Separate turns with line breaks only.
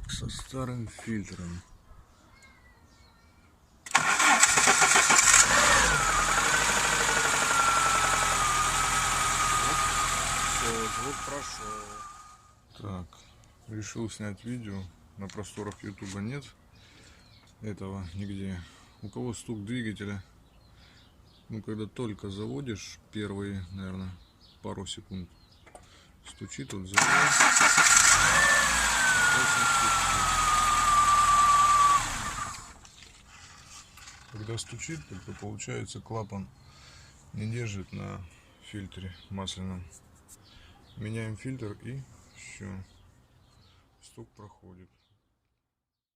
со старым фильтром. Все, звук прошел. Так, решил снять видео. На просторах ютуба нет этого нигде. У кого стук двигателя, ну когда только заводишь, первые, наверное, пару секунд стучит, вот завел. Когда стучит, только получается клапан не держит на фильтре масляном. Меняем фильтр и все, стук проходит.